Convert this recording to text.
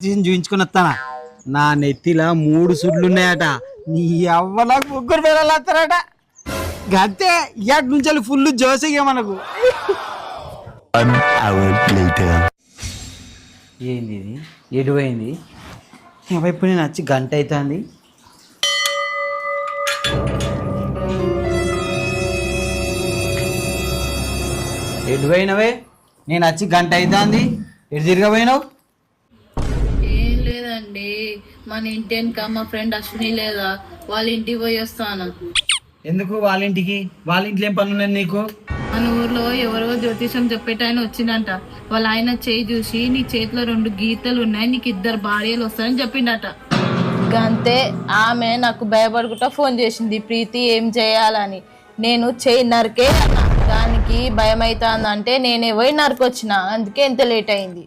చూయించుకుని వస్తానా నా నెత్తిలా 3 సుడ్లు ఉన్నాయట నీ అవ్వలకు ముగ్గురు పిల్లలు వస్తారట గంతే ఇయాటి నుంచి ఫుల్ జోసిగా మనకు ఏంది ఇది ఎటువైంది వైపు నేను వచ్చి గంట అవుతుంది ఎటువైనవే నేను వచ్చి గంట అవుతుంది ఎటు తిరగపోయినావు ఏం లేదండి మన ఇంటి వెనక మా ఫ్రెండ్ అశ్విని లేదా వాళ్ళ ఇంటికి పోయి వస్తాను. ఎందుకు వాళ్ళ ఇంట్లో ఏం పనులు ఉన్నాయి నీకు మన ఊర్లో ఎవరో జ్యోతిషం చెప్పేటాయన వచ్చిందంట. వాళ్ళ ఆయన చేయి చూసి నీ చేతిలో 2 గీతలు ఉన్నాయి, నీకు 2 భార్యలు వస్తాయని చెప్పిండట. అంతే ఆమె నాకు భయపడుకుంటా ఫోన్ చేసింది ప్రీతి ఏం చేయాలని. నేను చేయి నరికే అన్నా, దానికి భయం అవుతుందంటే నేనే పోయి నరికొచ్చిన, అందుకే ఎంత లేట్ అయింది.